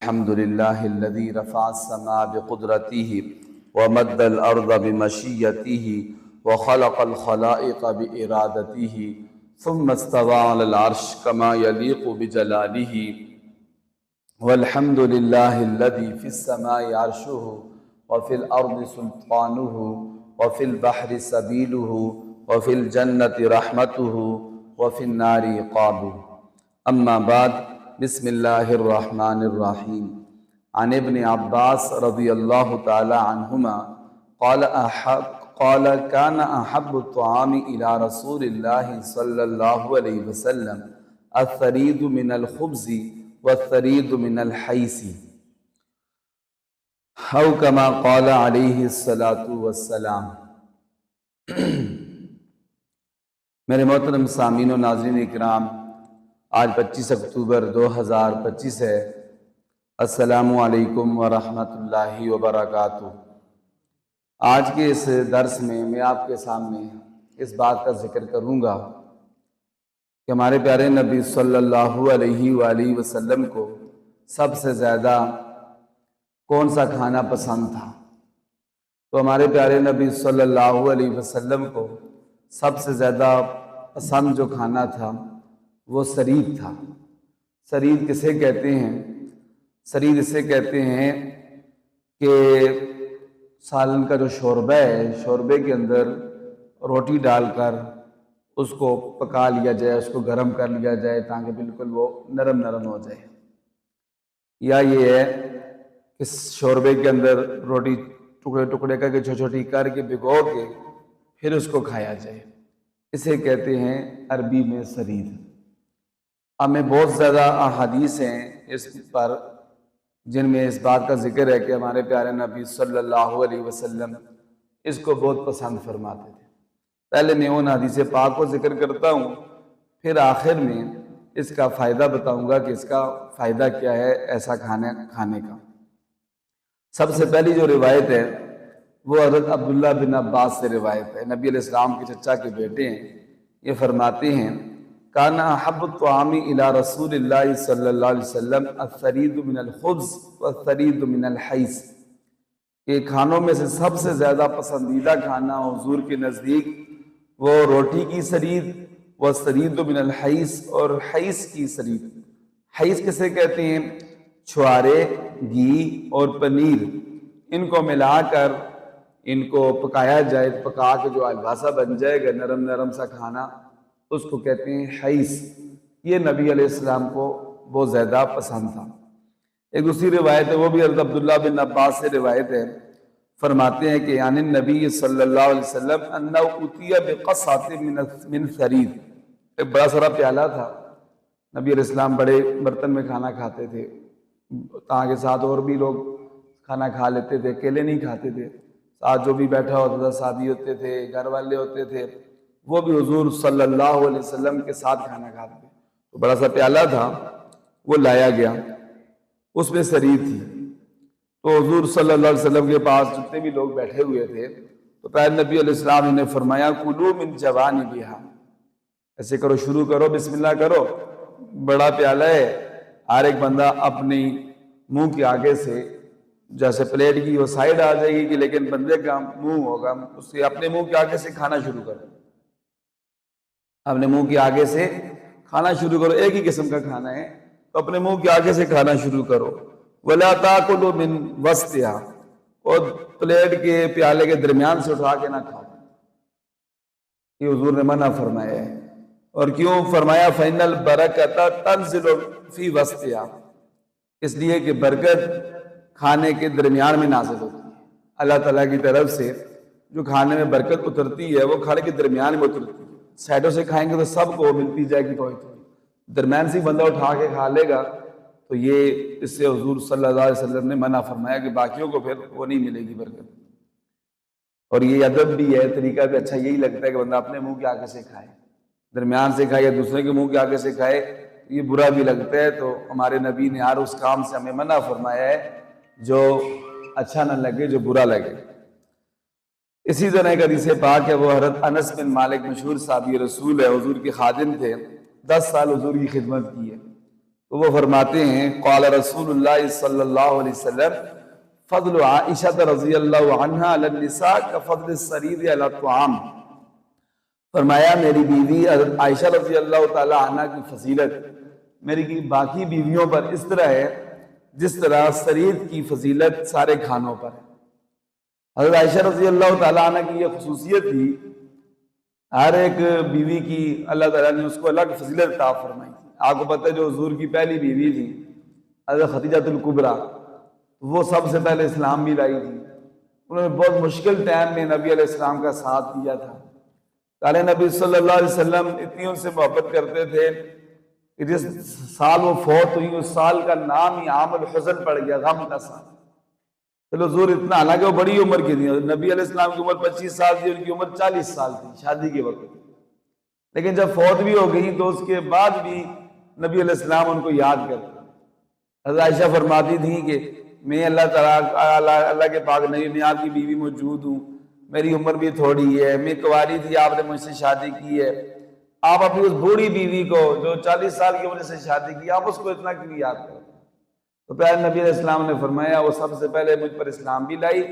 الحمد لله الذي رفع السماء بقدرته ومد الأرض بمشيته وخلق الخلائق بإرادته ثم استوى على العرش كما يليق بجلاله والحمد لله الذي في السماء عرشه وفي الأرض سلطانه وفي البحر سبيله وفي الجنة رحمته وفي النار عقابه. أما بعد، بسم اللہ الرحمن الرحیم. عن ابن عباس رضی اللہ تعالی عنہما قال كان احب الطعام الى رسول اللہ صلی اللہ علیہ وسلم الثرید من الخبز والثرید من الحیث او کما قال علیہ الصلاۃ والسلام. میرے محترم سامعین و ناظرین اکرام، آج 25 اکتوبر 2025 ہے. السلام علیکم ورحمۃ اللہ وبرکاتہ. آج کے اس درس میں آپ کے سامنے اس بات کا ذکر کروں گا کہ ہمارے پیارے نبی صلی اللہ علیہ وآلہ وسلم کو سب سے زیادہ کون سا کھانا پسند تھا. تو ہمارے پیارے نبی صلی اللہ علیہ وسلم کو سب سے زیادہ پسند جو کھانا تھا وہ سرید تھا. سرید کسے کہتے ہیں؟ سرید اسے کہتے ہیں کہ سالن کا جو شوربہ ہے، شوربے کے اندر روٹی ڈال کر اس کو پکا لیا جائے، اس کو گرم کر لیا جائے تاکہ بالکل وہ نرم نرم ہو جائے. یا یہ ہے کہ شوربے کے اندر روٹی ٹکڑے ٹکڑے کر کے چھوٹی چھوٹی کر کے بھگو کے پھر اس کو کھایا جائے. اسے کہتے ہیں عربی میں سرید. ہمیں بہت زیادہ احادیث ہیں اس پر جن میں اس بات کا ذکر ہے کہ ہمارے پیارے نبی صلی اللہ علیہ وسلم اس کو بہت پسند فرماتے تھے. پہلے میں ان حدیث پاک کو ذکر کرتا ہوں، پھر آخر میں اس کا فائدہ بتاؤں گا کہ اس کا فائدہ کیا ہے ایسا کھانے کا. سب سے پہلی جو روایت ہے وہ حضرت عبداللہ بن عباس سے روایت ہے. نبی علیہ السلام کے چچا کے بیٹے ہیں. یہ فرماتے ہیں کان احب الطعام الى رسول اللہ صلی اللہ علیہ وسلم الثرید من الخبز والثرید من الحیث. کہ کھانوں میں سے سب سے زیادہ پسندیدہ کھانا حضور کے نزدیک وہ روٹی کی سرید، والثرید من الحیث، اور حیث کی سرید. حیث کسے کہتے ہیں؟ چھوارے، گھی اور پنیر، ان کو ملا کر ان کو پکایا جائے، پکا کے جو الباسا بن جائے گا نرم نرم سا کھانا، اس کو کہتے ہیں حیث. یہ نبی علیہ السلام کو بہت زیادہ پسند تھا. ایک دوسری روایت ہے، وہ بھی حضرت عبداللہ بن عباس سے روایت ہے. فرماتے ہیں کہ عن النبی صلی اللہ علیہ وسلم انہ اتی بقصعۃ من ثرید. ایک بڑا سارا پیالہ تھا. نبی علیہ السلام بڑے برتن میں کھانا کھاتے تھے، تاکہ ساتھ اور بھی لوگ کھانا کھا لیتے تھے، اکیلے نہیں کھاتے تھے. ساتھ جو بھی بیٹھا ہوتا تھا، ساتھی ہوتے تھے، گھر والے ہوتے تھے، وہ بھی حضور صلی اللہ علیہ وسلم کے ساتھ کھانا کھاتے تھے. تو بڑا سا پیالہ تھا، وہ لایا گیا، اس میں سرید تھی. تو حضور صلی اللہ علیہ وسلم کے پاس جتنے بھی لوگ بیٹھے ہوئے تھے تو پہلے نبی علیہ السلام نے فرمایا کلوا من جوانبھا، ایسے کرو، شروع کرو، بسم اللہ کرو. بڑا پیالہ ہے، ہر ایک بندہ اپنی منہ کے آگے سے، جیسے پلیٹ کی وہ سائڈ آ جائے گی لیکن بندے کا منہ ہوگا، اس سے اپنے منہ کے آگے سے کھانا شروع کرو. اپنے منہ کے آگے سے کھانا شروع کرو. ایک ہی قسم کا کھانا ہے تو اپنے منہ کے آگے سے کھانا شروع کرو. وَلَا تَأْكُلُوا مِنْ وَسْطِهَا، اور پلیٹ کے پیالے کے درمیان سے اٹھا کے نہ کھاؤ. یہ حضور نے منع فرمایا ہے. اور کیوں فرمایا؟ فَإِنَّ الْبَرَكَةَ تَنْزِلُ فِي وَسْطِهَا، اس لیے کہ برکت کھانے کے درمیان میں نازل ہوتی ہے. اللہ تعالیٰ کی طرف سے جو کھانے میں برکت اترتی ہے وہ کھانے کے درمیان میں اترتی ہے. سائڈوں سے کھائیں گے تو سب کو ملتی جائے گی تھوڑی تھوڑی، درمیان سے بندہ اٹھا کے کھا لے گا تو یہ اس سے حضور صلی اللہ علیہ وسلم نے منع فرمایا کہ باقیوں کو پھر وہ نہیں ملے گی برکت. اور یہ ادب بھی ہے، طریقہ بھی اچھا یہی لگتا ہے کہ بندہ اپنے منہ کے آگے سے کھائے، درمیان سے کھائے یا دوسرے کے منہ کے آگے سے کھائے. یہ برا بھی لگتا ہے. تو ہمارے نبی نے ہر اس کام سے ہمیں منع فرمایا ہے جو اچھا نہ لگے، جو برا لگے. اسی طرح ایک حدیث پاک ہے، وہ حضرت انس بن مالک مشہور صحابی رسول ہے، حضور کے خادم تھے، 10 سال حضور کی خدمت کی ہے. تو وہ فرماتے ہیں قال رسول اللہ صلی اللہ علیہ وسلم فضل عائشہ رضی اللہ عنہا علی النساء کفضل السرید علی الطعام، فرمایا میری بیوی حضرت عائشہ رضی اللہ تعالی عنہ کی فضیلت میری باقی بیویوں پر اس طرح ہے جس طرح سرید کی فضیلت سارے کھانوں پر ہے۔ حضرت عائشہ رضی اللہ تعالی عنہ کی یہ خصوصیت تھی، ہر ایک بیوی کی اللہ تعالیٰ نے اس کو الگ فضیلت عطا فرمائی تھی۔ آپ کو پتہ ہے جو حضور کی پہلی بیوی تھی حضرت خدیجہ الکبریٰ، وہ سب سے پہلے اسلام بھی لائی تھی۔ انہوں نے بہت مشکل ٹائم میں نبی علیہ السلام کا ساتھ دیا تھا۔ پیارے نبی صلی اللہ علیہ وسلم اتنی ان سے محبت کرتے تھے کہ جس سال وہ فوت ہوئی اس سال کا نام ہی عام الحزن پڑ گیا، غم کا سال۔ تو حضور اتنا، حالانکہ وہ بڑی عمر کی تھی، نبی علیہ السلام کی عمر 25 سال تھی، ان کی عمر 40 سال تھی شادی کے وقت، لیکن جب فوت بھی ہو گئی تو اس کے بعد بھی نبی علیہ السلام ان کو یاد کرتے۔ حضرت عائشہ فرماتی تھیں کہ میں اللہ کے پاک نبی، میں آپ کی بیوی موجود ہوں، میری عمر بھی تھوڑی ہے، میں کنواری تھی، آپ نے مجھ سے شادی کی ہے، آپ اپنی اس بوڑھی بیوی کو جو 40 سال کی عمر سے شادی کی، آپ اس کو اتنا کیوں یاد کرتے؟ تو پیارے نبی علیہ السلام نے فرمایا وہ سب سے پہلے مجھ پر اسلام بھی لائی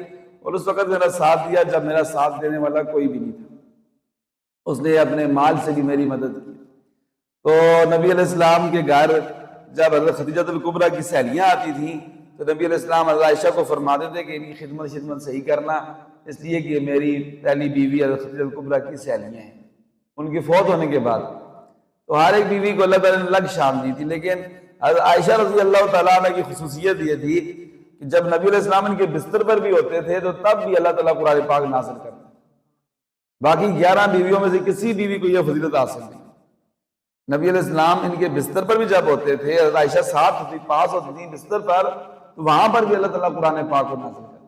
اور اس وقت میرا ساتھ دیا جب میرا ساتھ دینے والا کوئی بھی نہیں تھا، اس نے اپنے مال سے بھی میری مدد کی۔ تو نبی علیہ السلام کے گھر جب حضرت خدیجہ الکبریٰ کی سہیلیاں آتی تھیں تو نبی علیہ السلام حضرت عائشہ کو فرماتے تھے کہ ان کی خدمت صحیح کرنا، اس لیے کہ میری پہلی بیوی حضرت خدیجہ الکبریٰ کی سہیلیاں ہیں۔ ان کی فوت ہونے کے بعد تو ہر ایک بیوی کو اللہ تعالیٰ نے الگ شان دی تھی، لیکن حضرت عائشہ رضی اللہ تعالیٰ عنہ کی خصوصیت یہ تھی کہ جب نبی علیہ السلام ان کے بستر پر بھی ہوتے تھے تو تب بھی اللہ تعالیٰ قرآن پاک نازل کرتے۔ باقی 11 بیویوں میں سے کسی بیوی کو یہ فضیلت حاصل نہیں۔ نبی علیہ السلام ان کے بستر پر بھی جب ہوتے تھے، حضرت عائشہ ساتھ ہوتی، پاس ہوتی تھی بستر پر، تو وہاں پر بھی اللہ تعالیٰ قرآن پاک کو نازل کرتے۔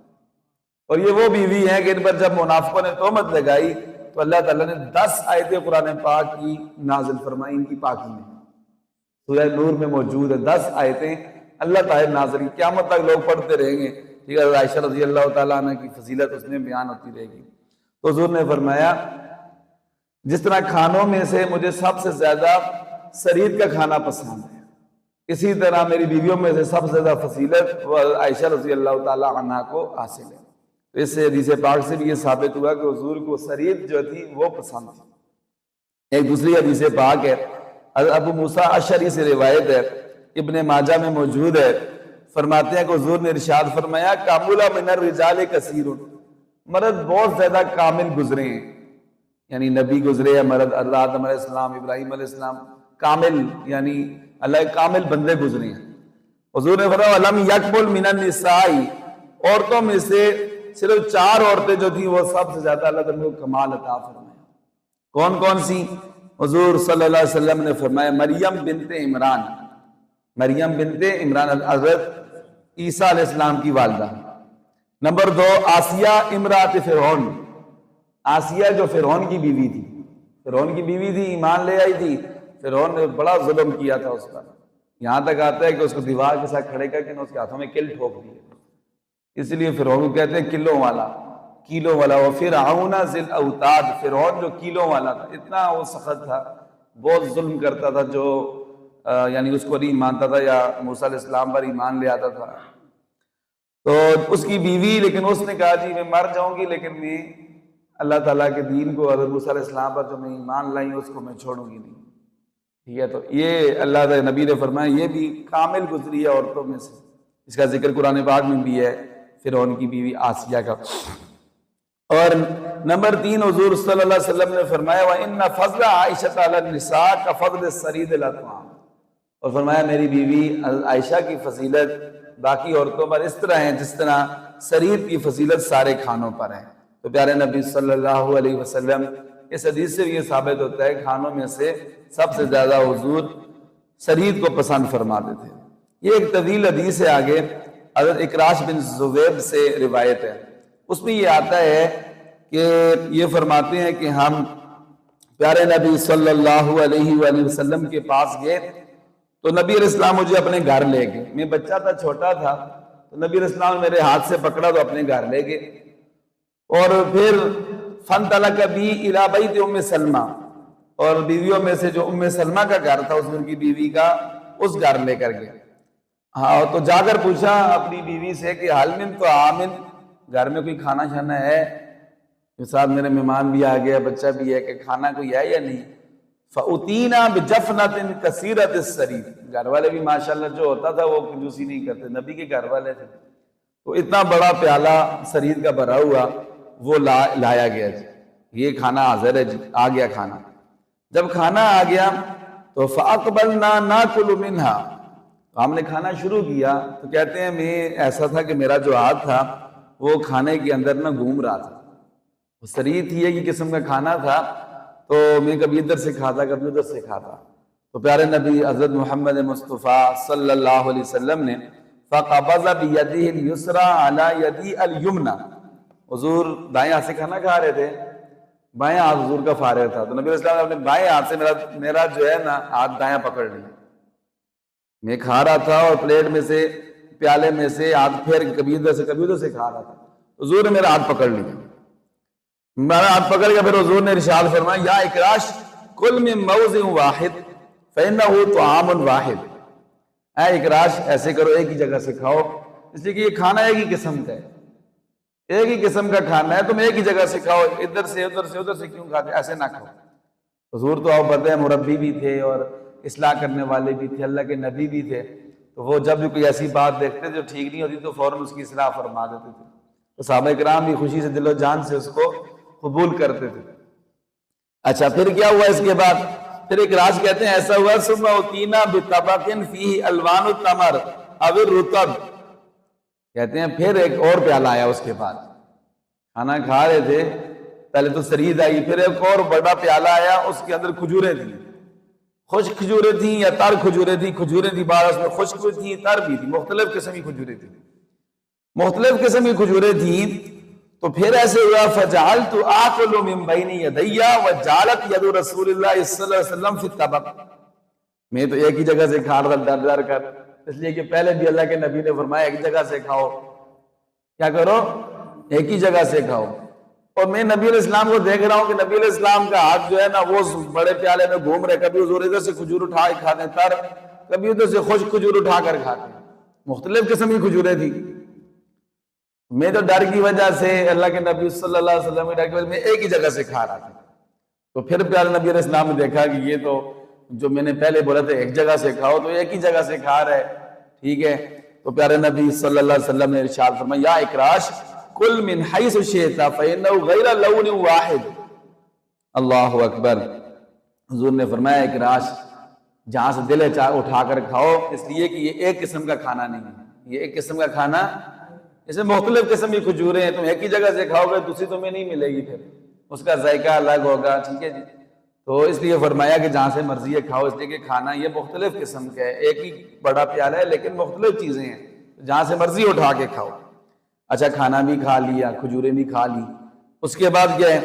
اور یہ وہ بیوی ہیں کہ ان پر جب منافقوں نے تہمت لگائی تو اللہ تعالیٰ نے 10 آیتیں قرآن پاک کی نازل فرمائی ان کی پاکی میں۔ سورہ نور میں موجود ہے 10 آیتیں اللہ تعالیٰ نازل کی، قیامت تک لوگ پڑھتے رہیں گے، ٹھیک ہے۔ عائشہ رضی اللہ تعالیٰ عنہ کی فضیلت اس میں بیان ہوتی رہے گی۔ تو حضور نے فرمایا جس طرح کھانوں میں سے مجھے سب سے زیادہ سرید کا کھانا پسند ہے، اسی طرح میری بیویوں میں سے سب سے زیادہ فضیلت وہ عائشہ رضی اللہ تعالیٰ عنہ کو حاصل ہے۔ تو اس سے حدیث پاک سے بھی یہ ثابت ہوا کہ حضور کو سرید جو تھی وہ پسند تھی۔ ایک دوسری حدیث پاک ہے، ابو موسیٰ اشعری سے روایت ہے، ابن ماجہ میں موجود ہے، فرماتے ہیں کہ حضور نے ارشاد فرمایا کامل من الرجال کثیر، مرد بہت زیادہ کامل گزرے ہیں، یعنی نبی گزرے ہیں مرد، آدم علیہ السلام، ابراہیم علیہ السلام، کامل یعنی اللہ کامل بندے گزرے ہیں۔ حضور نے فرمایا لم یقبل من النساء، عورتوں میں سے صرف 4 عورتیں جو تھیں وہ سب سے زیادہ اللہ تعالیٰ کو کمال عطا فرمایا۔ کون کون سی؟ حضور صلی اللہ علیہ وسلم نے فرمایا مریم بنت عمران، مریم بنت عمران حضرت عیسیٰ علیہ السلام کی والدہ۔ نمبر 2 آسیہ امرات فرعون، آسیہ جو فرعون کی بیوی تھی، فرعون کی بیوی تھی، ایمان لے آئی تھی، فرعون نے بڑا ظلم کیا تھا اس پر، یہاں تک آتا ہے کہ اس کو دیوار کے ساتھ کھڑے کر کے اس کے ہاتھوں میں کل ٹھوک دیے، اس لیے فرعون کو کہتے ہیں کلوں والا، کیلوں والا۔ وہ فرعون ذی الاوتاد، فرعون جو کیلوں والا تھا، اتنا وہ سخت تھا، بہت ظلم کرتا تھا، جو یعنی اس کو نہیں مانتا تھا یا موسیٰ علیہ السلام پر ایمان لے آتا تھا۔ تو اس کی بیوی، لیکن اس نے کہا جی میں مر جاؤں گی لیکن میں اللہ تعالیٰ کے دین کو، حضرت موسیٰ علیہ السلام پر جو میں ایمان لائی اس کو میں چھوڑوں گی نہیں، ٹھیک ہے۔ تو یہ اللہ تعالیٰ نبی نے فرمایا یہ بھی کامل گزری ہے عورتوں میں سے، اس کا ذکر قرآن پاک میں بھی ہے فرعون کی بیوی آسیہ کا۔ اور نمبر 3 حضور صلی اللہ علیہ وسلم نے فرمایا وَإِنَّ فَضْلَ عَائِشَةَ عَلَى النِّسَاءِ كَفَضْلِ السَّرِيدِ الْأَطْعَامِ، اور فرمایا میری بیوی عائشہ کی فضیلت باقی عورتوں پر اس طرح ہے جس طرح سرید کی فضیلت سارے کھانوں پر ہے۔ تو پیارے نبی صلی اللہ علیہ وسلم اس حدیث سے یہ ثابت ہوتا ہے کھانوں میں سے سب سے زیادہ حضور سرید کو پسند فرماتے تھے۔ یہ ایک طویل حدیث ہے، آگے حضرت اکراش بن زبیب سے روایت ہے، اس میں یہ آتا ہے کہ یہ فرماتے ہیں کہ ہم پیارے نبی صلی اللہ علیہ وآلہ وسلم کے پاس گئے تو نبی علیہ السلام مجھے اپنے گھر لے گئے، میں بچہ تھا، چھوٹا تھا، تو نبی علیہ السلام نے میرے ہاتھ سے پکڑا تو اپنے گھر لے گئے، اور پھر فَانْطَلَقَ بِي إِلَىٰ بَيْتِ أُمِّ سَلْمَىٰ، اور بیویوں میں سے جو ام سلمہ کا گھر تھا اس میں ان کی بیوی کا اس گھر لے کر گیا۔ ہاں تو جا کر پوچھا اپنی بیوی سے کہ حل من طعام، گھر میں کوئی کھانا شانا ہے؟ صاحب میرے مہمان بھی آ گیا، بچہ بھی ہے، کہ کھانا کوئی ہے یا نہیں؟ فَأُتِينَا بِجَفْنَةٍ كَثِيرَةِ السَّرِيدِ، گھر والے بھی ماشاءاللہ جو ہوتا تھا وہ کنجوسی نہیں کرتے، نبی کے گھر والے تھے، تو اتنا بڑا پیالہ سرید کا بھرا ہوا وہ لایا گیا جی، یہ کھانا حاضر ہے جی، آ گیا کھانا۔ جب کھانا آ گیا تو فَأَقْبَلْنَا نَاكُلُ مِنْهَا، ہم نے کھانا شروع کیا تو کہتے ہیں میں ایسا تھا کہ میرا جو ہاتھ تھا وہ کھانے کے اندر نہ گھوم رہا تھا، وہ سرید تھی، ایک ہی قسم کا کھانا تھا، تو میں کبھی ادھر سے کھاتا کبھی ادھر سے کھاتا۔ تو پیارے نبی حضرت محمد مصطفیٰ صلی اللہ علیہ وسلم نے فَقَبَضَ بِيَدِهِ الْيُسْرَى عَلَى يَدِهِ الْيُمْنَى، حضور دائیں ہاتھ سے کھانا کھا رہے تھے، بائیں ہاتھ حضور کا فارغ تھا، تو نبی علیہ السلام نے اپنے بائیں ہاتھ سے میرا جو ہے نا ہاتھ دایاں پکڑ لیا، میں کھا رہا تھا اور پلیٹ میں سے پیالے میں سے ہاتھ پھیر کبھی ادھر سے کھا رہا تھا، حضور نے میرا ہاتھ پکڑ لیا، میرا ہاتھ پکڑ کے پھر حضور نے ارشاد فرمایا یا اکراش کل من موضع واحد فإنه طعام واحد، اے اکراش ایسے کرو ایک ہی جگہ سے کھاؤ، اس لیے کہ یہ کھانا ایک ہی قسم کا ہے، ایک ہی قسم کا کھانا ہے، تم ایک ہی جگہ سے کھاؤ، ادھر سے ادھر سے کیوں کھاتے، ایسے نہ کھاؤ۔ حضور تو آپ پتہ ہے مربی بھی تھے اور اصلاح کرنے والے بھی تھے، اللہ کے نبی بھی تھے، تو وہ جب بھی کوئی ایسی بات دیکھتے جو ٹھیک نہیں ہوتی تو فوراً اس کی اصلاح فرما دیتے تھے، تو صحابہ کرام بھی خوشی سے دل و جان سے اس کو قبول کرتے تھے۔ اچھا پھر کیا ہوا اس کے بعد؟ پھر اکراش کہتے ہیں ایسا ہوا ثم أُتِينَا بِطَبَقٍ فِيهِ أَلْوَانُ التَّمْرِ أَوِ الرُّطَبِ، کہتے ہیں پھر ایک اور پیالہ آیا اس کے بعد، کھانا کھا رہے تھے، پہلے تو سرید آئی، پھر ایک اور بڑا پیالہ آیا، اس کے اندر کھجوریں تھیں، خشک کھجوریں تھیں یا تر کھجوریں تھیں، کھجوریں تھی بعض میں خشک بھی تھیں تر بھی تھیں، مختلف قسم کی کھجوریں تھیں، مختلف قسم کی کھجوریں تھیں۔ تو پھر ایسے ہوا فجعلت آکل من بین یدی وجعلت ید رسول اللہ صلی اللہ علیہ وسلم فی الطبق، میں تو ایک ہی جگہ سے کھا رہا تھا ڈر کر، اس لیے کہ پہلے بھی اللہ کے نبی نے فرمایا ایک جگہ سے کھاؤ، کیا کرو ایک ہی جگہ سے کھاؤ، اور میں نبی علیہ السلام کو دیکھ رہا ہوں کہ نبی علیہ السلام کا ہاتھ جو ہے نا وہ بڑے پیالے میں گھوم رہے، کبھی حضور ادھر سے کھجور اٹھا کے کھاتے ہیں تر، کبھی ادھر سے خشک کھجور اٹھا کر کھاتے ہیں، مختلف قسم کی کھجوریں تھیں۔ میں تو ڈر کی وجہ سے اللہ کے نبی صلی اللہ علیہ وسلم کے ڈر کی وجہ سے میں ایک ہی جگہ سے کھا رہا تھا، تو پھر پیارے نبی علیہ السلام نے دیکھا کہ یہ تو جو میں نے پہلے بولا تھا ایک جگہ سے کھاؤ تو ایک ہی جگہ سے کھا رہا ہے، ٹھیک ہے، تو پیارے نبی صلی اللہ علیہ وسلم نے ارشاد فرمایا یا اکراش کل من حیث شئت فإنه غیر لون واحد، اللہ اکبر، حضور نے فرمایا اکراش جہاں سے دل اٹھا کر کھاؤ، اس لیے کہ یہ ایک قسم کا کھانا نہیں ہے، یہ ایک قسم کا کھانا، اس میں مختلف قسم کی کھجوریں ہیں، تم ایک ہی جگہ سے کھاؤ گے دوسری تمہیں نہیں ملے گی، پھر اس کا ذائقہ الگ ہوگا، ٹھیک ہے جی، تو اس لیے فرمایا کہ جہاں سے مرضی ہے کھاؤ، اس لیے کہ کھانا یہ مختلف قسم کا ہے، ایک ہی بڑا پیالہ ہے لیکن مختلف چیزیں ہیں، جہاں سے مرضی اٹھا کے کھاؤ۔ اچھا کھانا بھی کھا لیا، کھجوریں بھی کھا لی، اس کے بعد کیا ہے؟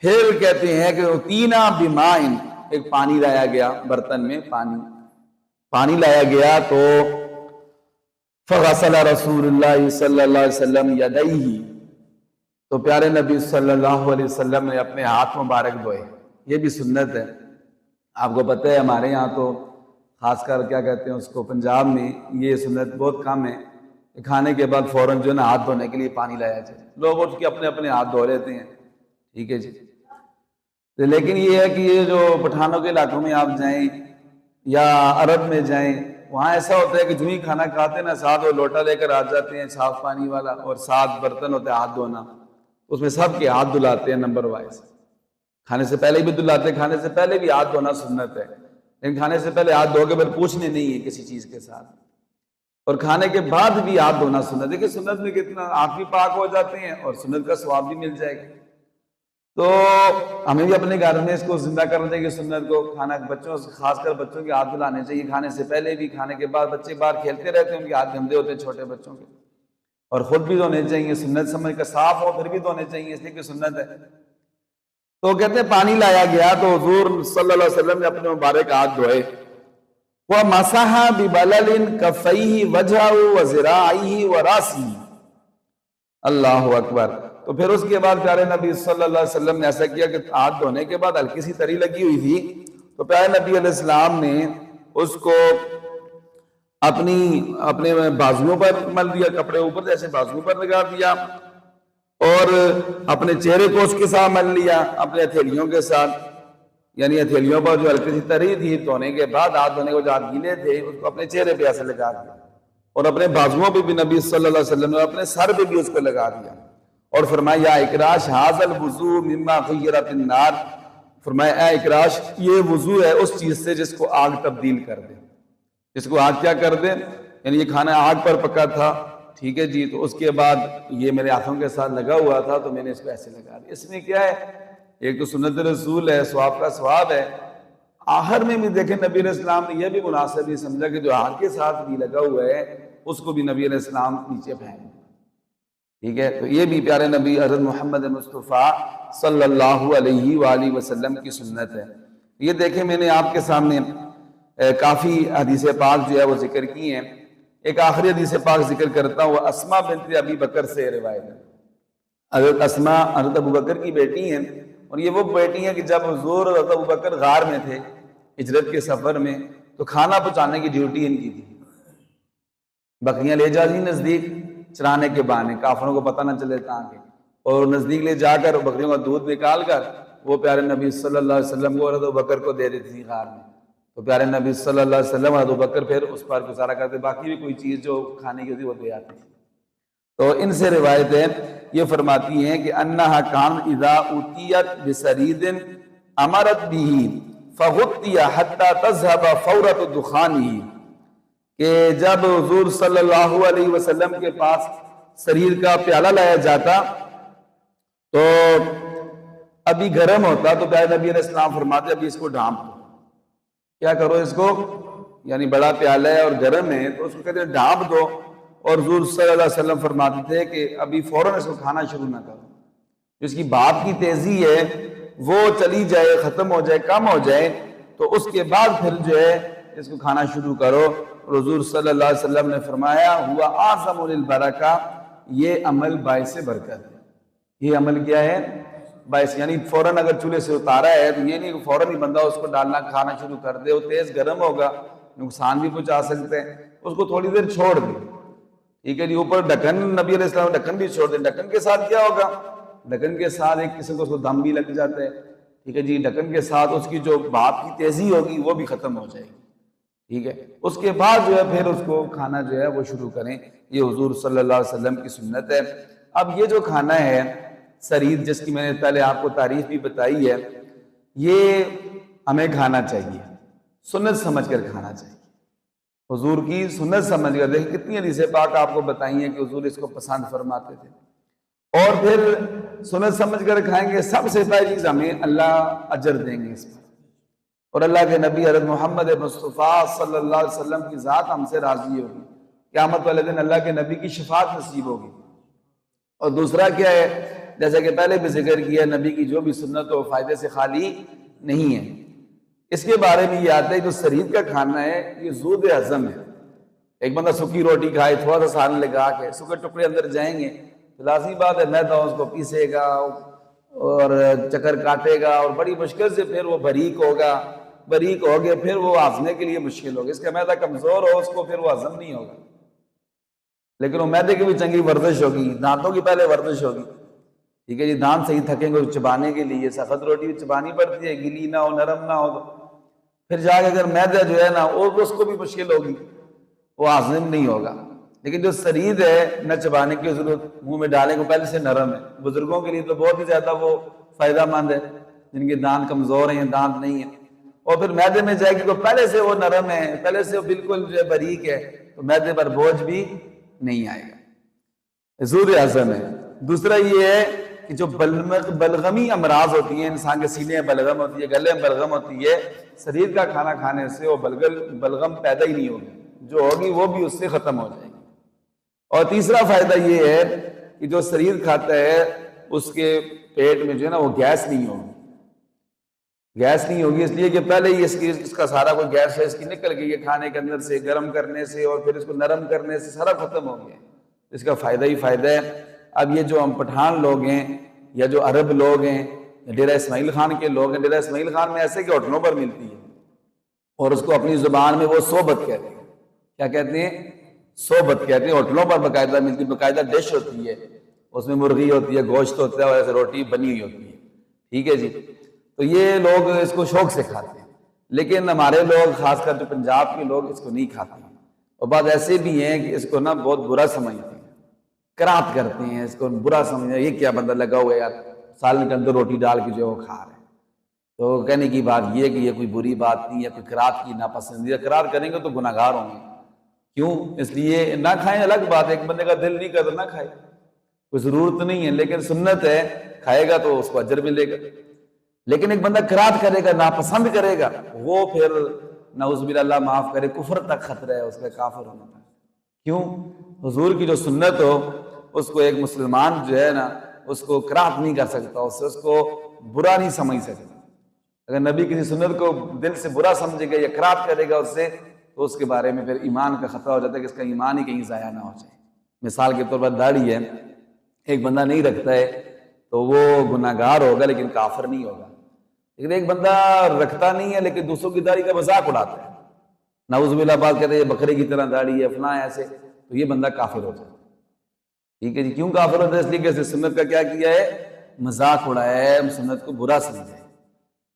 پھر کہتے ہیں کہ أُتِينَا بِمَاءٍ، ایک پانی لایا گیا، برتن میں پانی لایا گیا، تو فغسل رسول اللہ صلی اللہ علیہ وسلم یدیہ، تو پیارے نبی صلی اللہ علیہ وسلم نے اپنے ہاتھ مبارک دھوئے، یہ بھی سنت ہے، آپ کو پتہ ہے ہمارے یہاں تو خاص کر کیا کہتے ہیں اس کو پنجاب میں یہ سنت بہت کم ہے، کھانے کے بعد فوراً جو ہے نا ہاتھ دھونے کے لیے پانی لایا جائے، لوگ اٹھ کے اپنے اپنے ہاتھ دھو لیتے ہیں، ٹھیک ہے جی، لیکن یہ ہے کہ یہ جو پٹھانوں کے علاقوں میں آپ جائیں یا عرب میں جائیں، وہاں ایسا ہوتا ہے کہ جو ہی کھانا کھاتے ہیں نا ساتھ وہ لوٹا لے کر آ جاتے ہیں صاف پانی والا، اور ساتھ برتن ہوتا ہے ہاتھ دھونا، اس میں سب کے ہاتھ دھلاتے ہیں نمبر وائز، کھانے سے پہلے بھی دھلاتے ہیں، کھانے سے پہلے بھی ہاتھ دھونا سنت ہے، لیکن کھانے سے پہلے ہاتھ دھو کے پھر پوچھنے نہیں ہے کسی چیز کے ساتھ، اور کھانے کے بعد بھی ہاتھ دھونا سنت ہے، کہ سنت میں کتنا ہاتھ بھی پاک ہو جاتے ہیں اور سنت کا ثواب بھی مل جائے گا، تو ہمیں بھی اپنے گھر میں اس کو زندہ کرنا چاہیے سنت کو، کھانا بچوں خاص کر بچوں کے ہاتھ دھلانے چاہیے، کھانے سے پہلے بھی، کھانے کے بعد، بچے باہر کھیلتے رہتے ہیں ان کے ہاتھ گندے ہوتے ہیں چھوٹے بچوں کے، اور خود بھی دھونے چاہیے، سنت سمجھ کر صاف ہو پھر بھی دھونے چاہیے، اس لیے کہ سنت ہے۔ تو کہتے ہیں پانی لایا گیا تو حضور صلی اللہ علیہ وسلم نے اپنے مبارک ہاتھ دھوئے، وَمَسَحَ بِبَلَلٍ كَفَّيْهِ وَجْهَهُ وَذِرَاعِهِ وَرَاسِهِ، اللہ اکبر۔ تو پھر اس کے بعد پیارے نبی صلی اللہ علیہ وسلم نے ایسا کیا کہ ہاتھ دھونے کے بعد ہلکی سی تری لگی ہوئی تھی، تو پیارے نبی علیہ السلام نے اس کو اپنے بازوؤں پر مل دیا، کپڑے اوپر جیسے بازوؤں پر لگا دیا، اور اپنے چہرے کو اس کے ساتھ مل لیا، اپنے ہتھیلیوں کے ساتھ، یعنی ہتھیلیوں پر جو ہلکی سی تری تھی دھونے کے بعد، ہاتھ دھونے کے جو ہاتھ گیلے تھے اس کو اپنے چہرے پہ ایسے لگا دیا، اور اپنے بازوؤں پہ بھی نبی صلی اللہ علیہ وسلم نے اپنے سر پہ بھی اس کو لگا دیا، اور فرمایا یا اکراش ھذا الوضوء مما غیرت النار، فرمایا اے اکراش یہ وضو ہے اس چیز سے جس کو آگ تبدیل کر دے، جس کو آگ کیا کر دے، یعنی یہ کھانا آگ پر پکا تھا، ٹھیک ہے جی، تو اس کے بعد یہ میرے ہاتھوں کے ساتھ لگا ہوا تھا تو میں نے اس کو ایسے لگا دیا۔ اس میں کیا ہے، ایک تو سنت رسول ہے، ثواب کا ثواب ہے، آخر میں بھی دیکھیں نبی علیہ السلام نے یہ بھی مناسب ہی سمجھا کہ جو ہاتھ کے ساتھ بھی لگا ہوا ہے اس کو بھی نبی علیہ السلام نیچے پھینک دیں، ٹھیک ہے، تو یہ بھی پیارے نبی حضرت محمد مصطفیٰ صلی اللہ علیہ وآلہ وسلم کی سنت ہے۔ یہ دیکھیں میں نے آپ کے سامنے کافی حدیث پاک جو ہے وہ ذکر کی ہیں، ایک آخری حدیث پاک ذکر کرتا ہوں، وہ اسماء بنت ابی بکر سے روایت ہے۔ حضرت اسماء حضرت ابو بکر کی بیٹی ہیں، اور یہ وہ بیٹی ہیں کہ جب حضور حضرت ابو بکر غار میں تھے ہجرت کے سفر میں تو کھانا پہنچانے کی ڈیوٹی ان کی تھی، بکریاں لے جاتی نزدیک چرانے کے بہانے، کافروں کو پتہ نہ چلے تاکہ، اور نزدیک لے جا کر بکریوں کا دودھ نکال کر وہ پیارے نبی صلی اللہ علیہ وسلم کو حضرت ابو بکر کو دے دیتی تھی غار میں، تو پیارے نبی صلی اللہ علیہ وسلم حضرت ابو بکر پھر اس پر گزارا کرتے، باقی بھی کوئی چیز جو کھانے کی ہوتی وہ دے آتی تھی۔ تو ان سے روایتیں یہ فرماتی ہیں کہ انہا کان اذا اوتیت بسرید امرت به فغطی حتی تذهب فورۃ دخانہ، کہ جب حضور صلی اللہ علیہ وسلم کے پاس سریر کا پیالہ لایا جاتا تو ابھی گرم ہوتا تو پیارے نبی علیہ السلام فرماتے ابھی اس کو ڈھانپ دو، کیا کرو اس کو، یعنی بڑا پیالہ ہے اور گرم ہے تو اس کو کہتے ہیں ڈھانپ دو، اور حضور صلی اللہ علیہ وسلم فرماتے تھے کہ ابھی فوراً اس کو کھانا شروع نہ کرو، جس کی بات کی تیزی ہے وہ چلی جائے، ختم ہو جائے، کم ہو جائے تو اس کے بعد پھر جو ہے اس کو کھانا شروع کرو، اور حضور صلی اللہ علیہ وسلم نے فرمایا ہوا اعظم للبرکہ، یہ عمل باعث برکت ہے، یہ عمل کیا ہے، باعث، یعنی فوراً اگر چولہے سے اتارا ہے تو یہ نہیں کہ فوراً ہی بندہ اس کو ڈالنا کھانا شروع کر دے، وہ تیز گرم ہوگا، نقصان بھی پہنچا سکتے ہیں، اس کو تھوڑی دیر چھوڑ دے، ٹھیک ہے جی، اوپر ڈھکن نبی علیہ السلام ڈھکن بھی چھوڑ دیں، ڈھکن کے ساتھ کیا ہوگا، ڈھکن کے ساتھ ایک قسم کو اس کو دم بھی لگ جاتا ہے، ٹھیک ہے جی، ڈھکن کے ساتھ اس کی جو بھاپ کی تیزی ہوگی وہ بھی ختم ہو جائے گی، ٹھیک ہے، اس کے بعد جو ہے پھر اس کو کھانا جو ہے وہ شروع کریں، یہ حضور صلی اللہ علیہ وسلم کی سنت ہے۔ اب یہ جو کھانا ہے سرید، جس کی میں نے پہلے آپ کو تعریف بھی بتائی ہے، یہ ہمیں کھانا چاہیے، سنت سمجھ کر کھانا چاہیے، حضور کی سنت سمجھ کر، دیکھیں کتنی حدیث پاک آپ کو بتائی ہیں کہ حضور اس کو پسند فرماتے تھے، اور پھر سنت سمجھ کر کھائیں گے، سب سے پہلی چیز ہمیں اللہ اجر دیں گے اس پر، اور اللہ کے نبی حضرت محمد مصطفیٰ صلی اللہ علیہ وسلم کی ذات ہم سے راضی ہوگی، قیامت والے دن اللہ کے نبی کی شفاعت نصیب ہوگی۔ اور دوسرا کیا ہے، جیسا کہ پہلے بھی ذکر کیا، نبی کی جو بھی سنت و فائدے سے خالی نہیں ہے۔ اس کے بارے میں یہ آتا ہے جو سرید کا کھانا ہے یہ زود ہضم ہے، ایک بندہ سکی روٹی کھائے، تھوڑا سا سالن لگا کے سکے ٹکڑے اندر جائیں گے تو لازمی بات ہے میدا اس کو پیسے گا اور چکر کاٹے گا، اور بڑی مشکل سے پھر وہ باریک ہوگا، باریک ہو گیا پھر وہ ہضمنے کے لیے مشکل ہوگا، اس کا میدا کمزور ہو اس کو پھر وہ ہضم نہیں ہوگا۔ لیکن وہ میدے کی بھی چنگی ورزش ہوگی، دانتوں کی پہلے ورزش ہوگی، ٹھیک ہے جی، دانت صحیح تھکیں گے چبانے کے لیے، سخت روٹی بھی چبانی پڑتی ہے، گیلی نہ ہو نرم نہ ہو، پھر جا کے اگر میدا جو ہے نا اس کو بھی مشکل ہوگی، وہ ہضم نہیں ہوگا۔ لیکن جو سرید ہے نہ چبانے کی ضرورت، منہ میں ڈالنے کو پہلے سے نرم ہے، بزرگوں کے لیے تو بہت ہی زیادہ وہ فائدہ مند ہے، جن کے دانت کمزور ہیں، دانت نہیں ہیں، اور پھر میدے میں جائے گی تو پہلے سے وہ نرم ہے، پہلے سے وہ بالکل جو ہے باریک ہے، تو میدے پر بوجھ بھی نہیں آئے گا، زود ہضم ہے۔ دوسرا یہ ہے کہ جو بلغمی امراض ہوتی ہیں، انسان کے سینے میں بلغم ہوتی ہے، گلے میں بلغم ہوتی ہے، سرید کا کھانا کھانے سے وہ بلغم پیدا ہی نہیں ہوگی، جو ہوگی وہ بھی اس سے ختم ہو جائے گی۔ اور تیسرا فائدہ یہ ہے کہ جو سرید کھاتا ہے اس کے پیٹ میں جو ہے نا وہ گیس نہیں ہوگی، گیس نہیں ہوگی، اس لیے کہ پہلے ہی اس کا سارا کوئی گیس ہے اس کی نکل گئی ہے کھانے کے اندر سے، گرم کرنے سے اور پھر اس کو نرم کرنے سے سارا ختم ہو گیا، اس کا فائدہ ہی فائدہ ہے۔ اب یہ جو ہم پٹھان لوگ ہیں یا جو عرب لوگ ہیں، ڈیرہ اسماعیل خان کے لوگ ہیں، ڈیرہ اسماعیل خان میں ایسے کہ ہوٹلوں پر ملتی ہے اور اس کو اپنی زبان میں وہ صحبت کہتے ہیں، کیا کہتے ہیں؟ صحبت کہتے ہیں. ہوٹلوں پر باقاعدہ ملتی، باقاعدہ ڈش ہوتی ہے، اس میں مرغی ہوتی ہے، گوشت ہوتا ہے، اور ایسے روٹی بنی ہوئی ہوتی ہے. ٹھیک ہے جی. تو یہ لوگ اس کو شوق سے کھاتے ہیں، لیکن ہمارے لوگ خاص کر جو پنجاب کے لوگ اس کو نہیں کھاتے ہیں. اور بعض ایسے بھی ہیں کہ اس کو نا بہت برا سمجھتے ہیں، کراہت کرتے ہیں، اس کو برا سمجھتے ہیں، یہ کیا بندہ لگا ہوا ہے یار سالن کے اندر روٹی ڈال کے جو وہ کھا رہے ہیں. تو کہنے کی بات یہ ہے کہ یہ کوئی بری بات نہیں ہے، کوئی کراہت کی ناپسندیدہ. کراہت کریں گے تو گناہ گار ہوں گے. کیوں؟ اس لیے نہ کھائیں الگ بات ہے، ایک بندے کا دل نہیں کرتا نہ کھائے، کوئی ضرورت نہیں ہے، لیکن سنت ہے، کھائے گا تو اس کو اجر ملے گا. لیکن ایک بندہ کراہت کرے گا، ناپسند کرے گا، وہ پھر نعوذ باللہ، اللہ معاف کرے، کفر تک خطرہ ہے اس کا، کافر ہونا تک. کیوں؟ حضور کی جو سنت ہو اس کو ایک مسلمان جو ہے نا اس کو کراہت نہیں کر سکتا، اس کو برا نہیں سمجھ سکتا. اگر نبی کسی سنت کو دل سے برا سمجھے گا یا کراہت کرے گا اس سے، تو اس کے بارے میں پھر ایمان کا خطرہ ہو جاتا ہے کہ اس کا ایمان ہی کہیں ضائع نہ ہو جائے. مثال کے طور پر داڑھی ہے، ایک بندہ نہیں رکھتا ہے تو وہ گناہ گار ہوگا لیکن کافر نہیں ہوگا. لیکن ایک بندہ رکھتا نہیں ہے لیکن دوسروں کی داڑھی کا مذاق اڑاتا ہے، نعوذ باللہ، بات کہتے ہیں یہ بکرے کی طرح داڑھی ہے، فلاں ایسے، تو یہ بندہ کافر ہو جائے. ٹھیک ہے جی. کیوں کافر ہوتا ہے؟ اس لیے کہ سنت کا کیا کیا ہے؟ مذاق اڑایا ہے، سنت کو برا سمجھا ہے.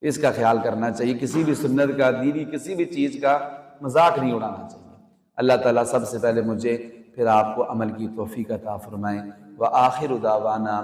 اس کا خیال کرنا چاہیے، کسی بھی سنت کا، دینی کسی بھی چیز کا مذاق نہیں اڑانا چاہیے. اللہ تعالیٰ سب سے پہلے مجھے پھر آپ کو عمل کی توفیق عطا فرمائیں. وآخر دعوانا